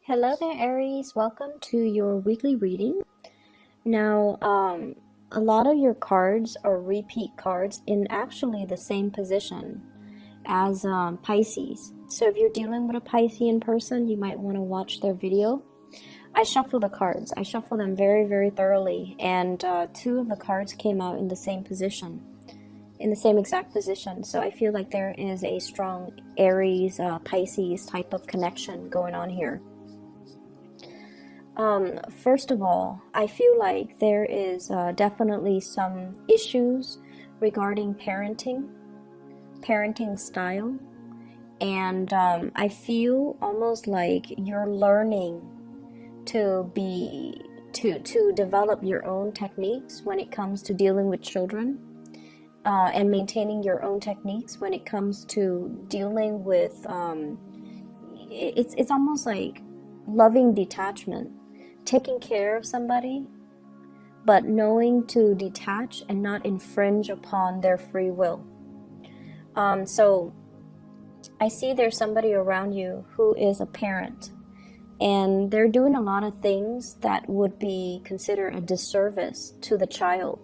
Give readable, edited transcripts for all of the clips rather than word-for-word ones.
Hello there, Aries. Welcome to your weekly reading. Now, a lot of your cards are repeat cards in actually the same position as Pisces. So if you're dealing with a Piscean person, you might want to watch their video. I shuffle the cards. I shuffle them very, very thoroughly, and two of the cards came out in the same position, in the same exact position. So I feel like there is a strong Aries, Pisces type of connection going on here. First of all, I feel like there is definitely some issues regarding parenting style, and I feel almost like you're learning to develop your own techniques when it comes to dealing with children, and maintaining your own techniques when it comes to dealing with it's almost like loving detachment, taking care of somebody, but knowing to detach and not infringe upon their free will. So I see there's somebody around you who is a parent, and they're doing a lot of things that would be considered a disservice to the child.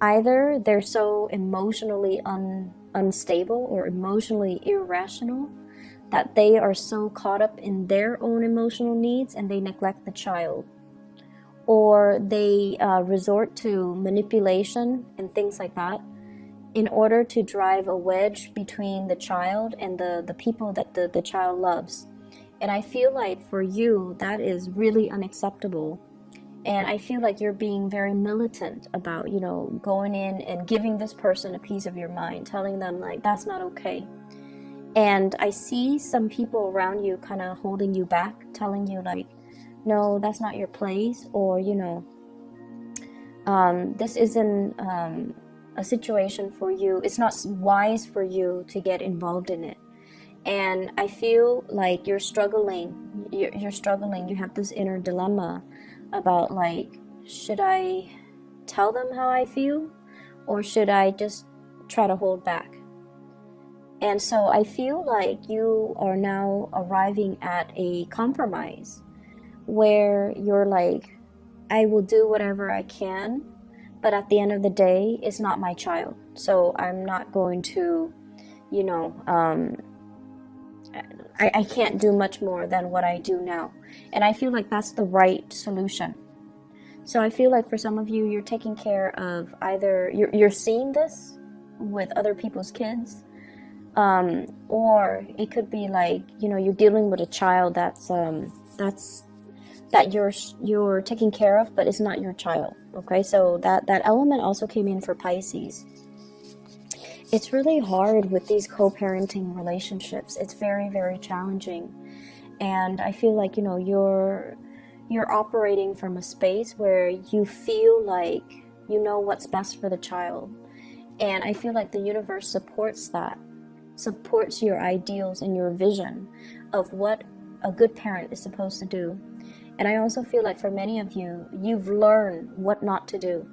Either they're so emotionally unstable or emotionally irrational that they are so caught up in their own emotional needs and they neglect the child, or they resort to manipulation and things like that in order to drive a wedge between the child and the people that the child loves. And I feel like for you that is really unacceptable, and I feel like you're being very militant about, going in and giving this person a piece of your mind, telling them like that's not okay. And I see some people around you kind of holding you back, telling you like, no, that's not your place, or, this isn't a situation for you. It's not wise for you to get involved in it. And I feel like you're struggling. You're struggling. You have this inner dilemma about like, should I tell them how I feel, or should I just try to hold back? And so I feel like you are now arriving at a compromise where you're like, I will do whatever I can, but at the end of the day, it's not my child. So I'm not going to, I can't do much more than what I do now. And I feel like that's the right solution. So I feel like for some of you, you're taking care of either, you're seeing this with other people's kids, or it could be like, you're dealing with a child that you're taking care of, but it's not your child. Okay, so that element also came in for Pisces. It's really hard with these co-parenting relationships. It's very, very challenging, and I feel like you're operating from a space where you feel like you know what's best for the child, and I feel like the universe supports that. Supports your ideals and your vision of what a good parent is supposed to do. And I also feel like for many of you, you've learned what not to do.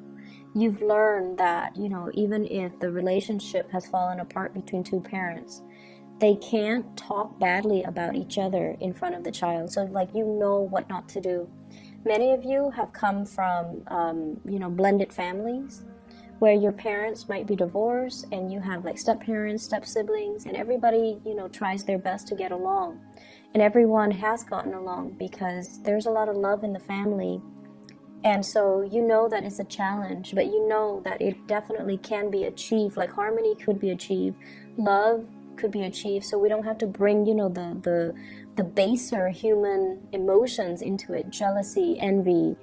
You've learned that, even if the relationship has fallen apart between two parents, they can't talk badly about each other in front of the child. So like, what not to do. Many of you have come from, blended families, where your parents might be divorced and you have like step parents, step siblings, and everybody, tries their best to get along. And everyone has gotten along because there's a lot of love in the family. And so that it's a challenge, but that it definitely can be achieved. Like harmony could be achieved, love could be achieved. So we don't have to bring, the baser human emotions into it, jealousy, envy,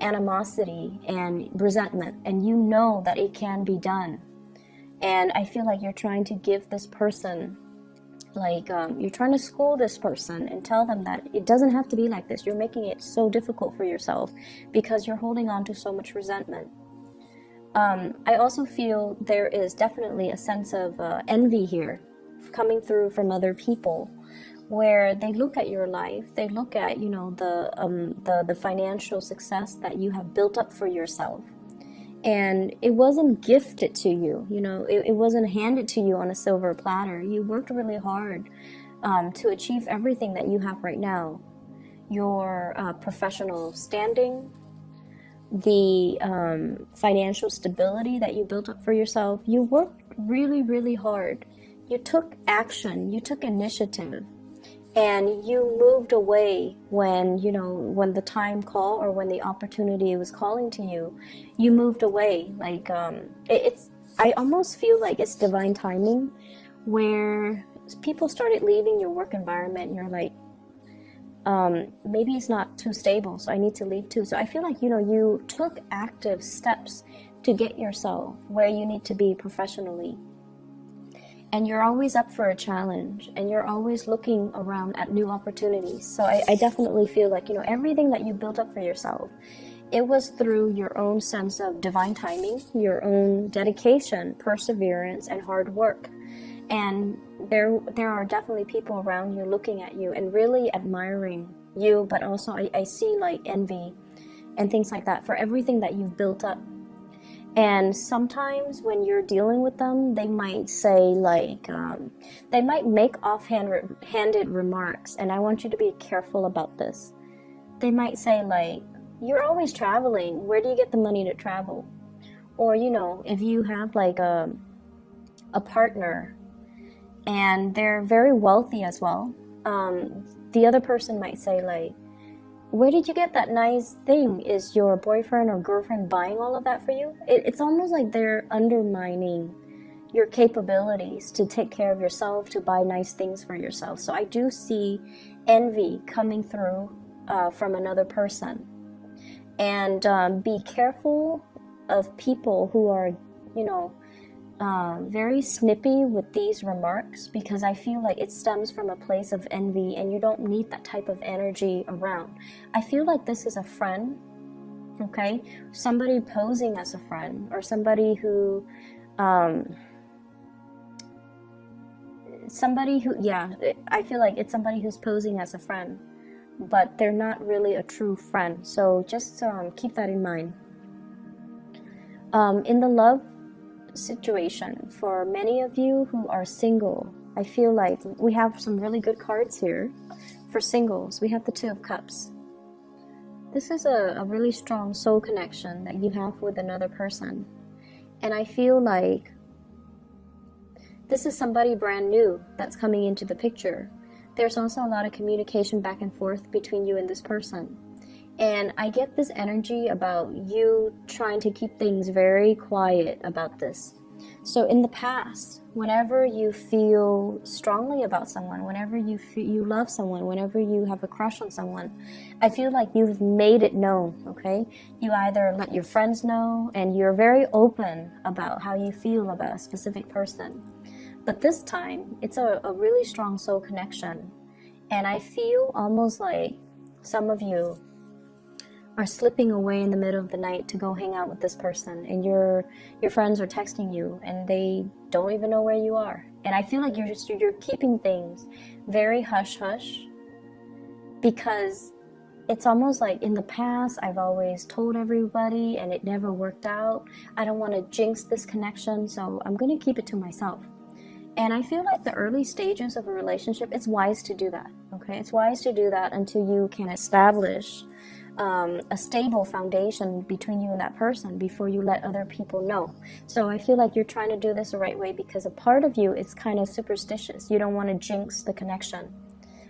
animosity, and resentment, and that it can be done. And I feel like you're trying to give this person, you're trying to school this person and tell them that it doesn't have to be like this. You're making it so difficult for yourself because you're holding on to so much resentment. I also feel there is definitely a sense of envy here coming through from other people, where they look at your life, they look at the financial success that you have built up for yourself, and it wasn't gifted to you. It wasn't handed to you on a silver platter. You worked really hard to achieve everything that you have right now. your professional standing, the financial stability that you built up for yourself. You worked really, really hard. You took action, you took initiative, and you moved away when, you know, when the time called or when the opportunity was calling to you. You moved away. Like, it's, I almost feel like it's divine timing, where people started leaving your work environment and you're like, maybe it's not too stable, so I need to leave too. So I feel like, you know, you took active steps to get yourself where you need to be professionally. And you're always up for a challenge, and you're always looking around at new opportunities. So I definitely feel like, you know, everything that you built up for yourself, it was through your own sense of divine timing, your own dedication, perseverance, and hard work. And there are definitely people around you looking at you and really admiring you, but also I see like envy and things like that for everything that you've built up. And sometimes when you're dealing with them, they might say like, they might make offhanded remarks, and I want you to be careful about this. They might say like, you're always traveling, where do you get the money to travel? Or, you know, if you have like a partner and they're very wealthy as well, the other person might say like, where did you get that nice thing? Is your boyfriend or girlfriend buying all of that for you? It's almost like they're undermining your capabilities to take care of yourself, to buy nice things for yourself. So I do see envy coming through from another person. And be careful of people who are, you know, very snippy with these remarks, because I feel like it stems from a place of envy, and you don't need that type of energy around. I feel like this is a friend, okay? Somebody posing as a friend, or somebody who, yeah, I feel like it's somebody who's posing as a friend, but they're not really a true friend. So just keep that in mind. In the love situation, for many of you who are single, I feel like we have some really good cards here. For singles, we have the Two of Cups. This is a really strong soul connection that you have with another person, and I feel like this is somebody brand new that's coming into the picture. There's also a lot of communication back and forth between you and this person. And I get this energy about you trying to keep things very quiet about this. So in the past, whenever you feel strongly about someone, whenever you feel you love someone, whenever you have a crush on someone, I feel like you've made it known, okay? You either let your friends know, and you're very open about how you feel about a specific person. But this time, it's a really strong soul connection. And I feel almost like some of you are slipping away in the middle of the night to go hang out with this person, and your friends are texting you and they don't even know where you are. And I feel like you're keeping things very hush hush, because it's almost like in the past I've always told everybody and it never worked out. I don't want to jinx this connection, so I'm going to keep it to myself. And I feel like the early stages of a relationship, it's wise to do that, okay? It's wise to do that until you can establish a stable foundation between you and that person before you let other people know. So I feel like you're trying to do this the right way, because a part of you is kind of superstitious. You don't want to jinx the connection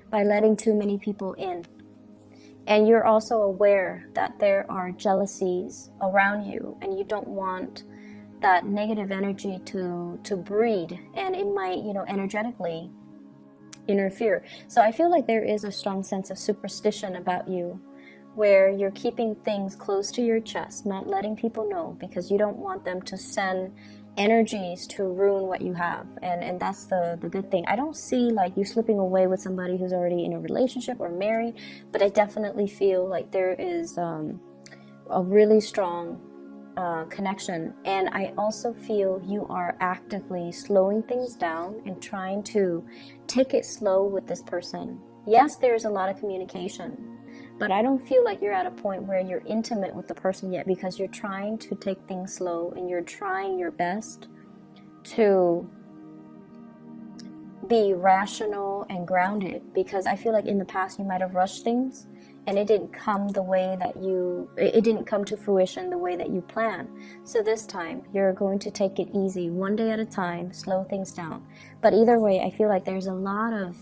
by letting too many people in. And you're also aware that there are jealousies around you, and you don't want that negative energy to breed, and it might, you know, energetically interfere. So I feel like there is a strong sense of superstition about you, where you're keeping things close to your chest, not letting people know, because you don't want them to send energies to ruin what you have. And that's the good thing. I don't see like you slipping away with somebody who's already in a relationship or married, but I definitely feel like there is a really strong connection. And I also feel you are actively slowing things down and trying to take it slow with this person. Yes, there's a lot of communication, but I don't feel like you're at a point where you're intimate with the person yet, because you're trying to take things slow and you're trying your best to be rational and grounded, because I feel like in the past you might have rushed things and it didn't come the way that it didn't come to fruition the way that you planned. So this time you're going to take it easy, one day at a time, slow things down. But either way, I feel like there's a lot of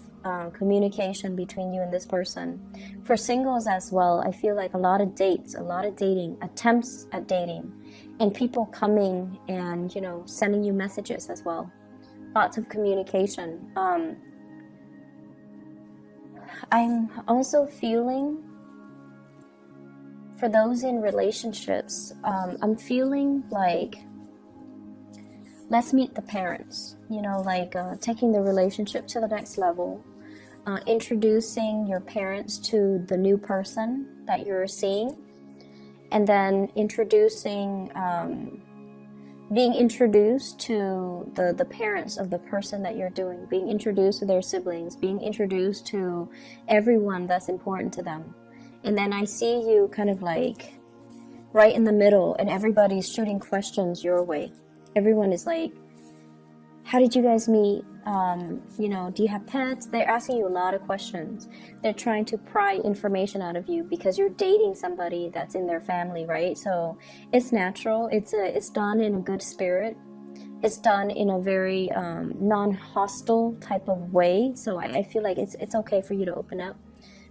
communication between you and this person. For singles as well, I feel like a lot of dates, a lot of dating, attempts at dating, and people coming and, you know, sending you messages as well. Lots of communication. I'm also feeling, for those in relationships, I'm feeling like, let's meet the parents, you know, like taking the relationship to the next level, introducing your parents to the new person that you're seeing, and then being introduced to the parents of the person that you're doing, being introduced to their siblings, being introduced to everyone that's important to them. And then I see you kind of like right in the middle, and everybody's shooting questions your way. Everyone is like, how did you guys meet? You know, do you have pets? They're asking you a lot of questions. They're trying to pry information out of you because you're dating somebody that's in their family, right? So it's natural. It's done in a good spirit. It's done in a very non-hostile type of way. So I feel like it's okay for you to open up.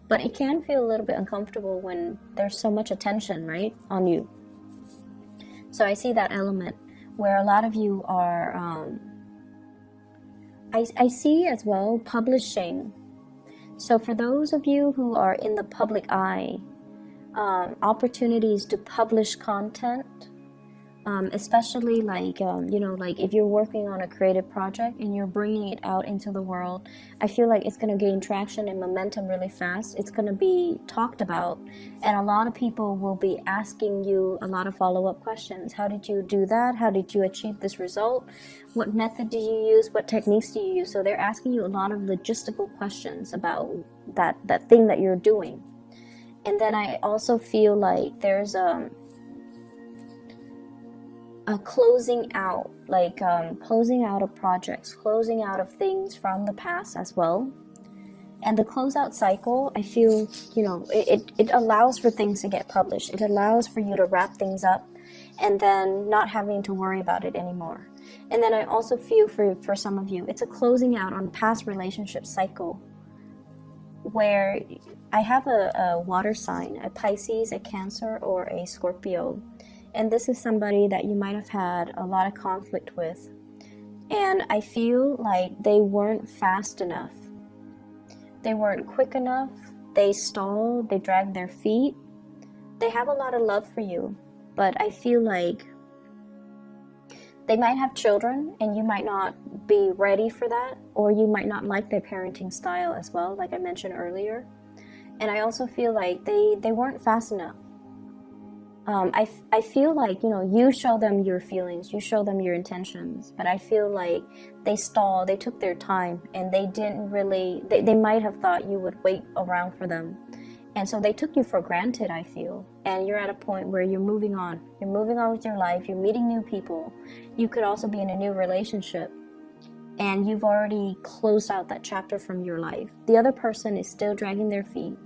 But it can feel a little bit uncomfortable when there's so much attention, right, on you. So I see that element where a lot of you are, I see as well publishing. So for those of you who are in the public eye, opportunities to publish content, especially like, you know, like if you're working on a creative project and you're bringing it out into the world, I feel like it's going to gain traction and momentum really fast. It's going to be talked about, and a lot of people will be asking you a lot of follow-up questions. How did you do that? How did you achieve this result? What method do you use? What techniques do you use? So they're asking you a lot of logistical questions about that thing that you're doing. And then I also feel like there's a closing out, like closing out of projects, closing out of things from the past as well. And the closeout cycle, I feel, you know, it allows for things to get published. It allows for you to wrap things up and then not having to worry about it anymore. And then I also feel for some of you, it's a closing out on past relationship cycle, where I have a water sign, a Pisces, a Cancer, or a Scorpio. And this is somebody that you might have had a lot of conflict with. And I feel like they weren't fast enough. They weren't quick enough. They stalled. They dragged their feet. They have a lot of love for you. But I feel like they might have children and you might not be ready for that. Or you might not like their parenting style as well, like I mentioned earlier. And I also feel like they weren't fast enough. I feel like, you know, you show them your feelings, you show them your intentions, but I feel like they stalled, they took their time, and they didn't really, they might have thought you would wait around for them. And so they took you for granted, I feel. And you're at a point where you're moving on. You're moving on with your life, you're meeting new people. You could also be in a new relationship, and you've already closed out that chapter from your life. The other person is still dragging their feet.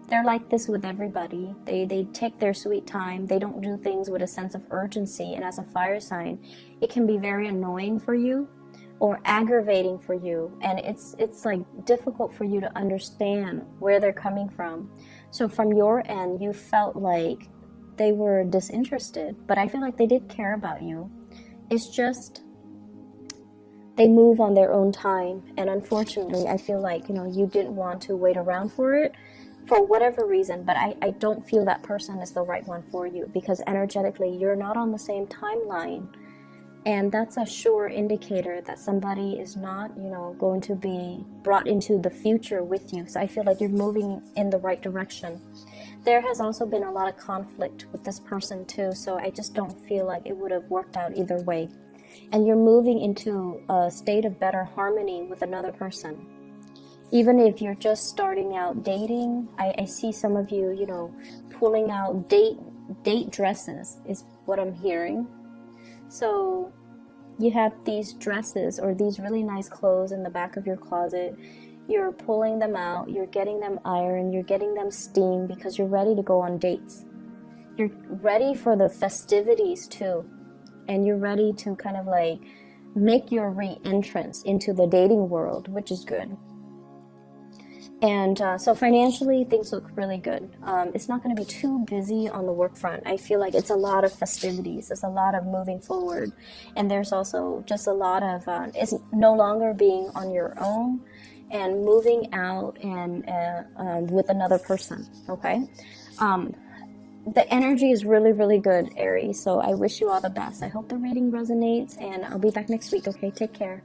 They're like this with everybody. They take their sweet time. They don't do things with a sense of urgency. And as a fire sign, it can be very annoying for you or aggravating for you. And it's like difficult for you to understand where they're coming from. So from your end, you felt like they were disinterested. But I feel like they did care about you. It's just they move on their own time. And unfortunately, I feel like, you know, you didn't want to wait around for it, for whatever reason, but I don't feel that person is the right one for you, because energetically you're not on the same timeline, and that's a sure indicator that somebody is not, you know, going to be brought into the future with you. So I feel like you're moving in the right direction. There has also been a lot of conflict with this person too, so I just don't feel like it would have worked out either way. And you're moving into a state of better harmony with another person. Even if you're just starting out dating, I see some of you, you know, pulling out date dresses is what I'm hearing. So You have these dresses or these really nice clothes in the back of your closet. You're pulling them out, you're getting them ironed, you're getting them steamed because you're ready to go on dates. You're ready for the festivities too. And you're ready to kind of like make your re-entrance into the dating world, which is good. And so financially, things look really good. It's not going to be too busy on the work front. I feel like it's a lot of festivities. It's a lot of moving forward. And there's also just a lot of, it's no longer being on your own and moving out and with another person, okay? The energy is really, really good, Aries. So I wish you all the best. I hope the reading resonates, and I'll be back next week, okay? Take care.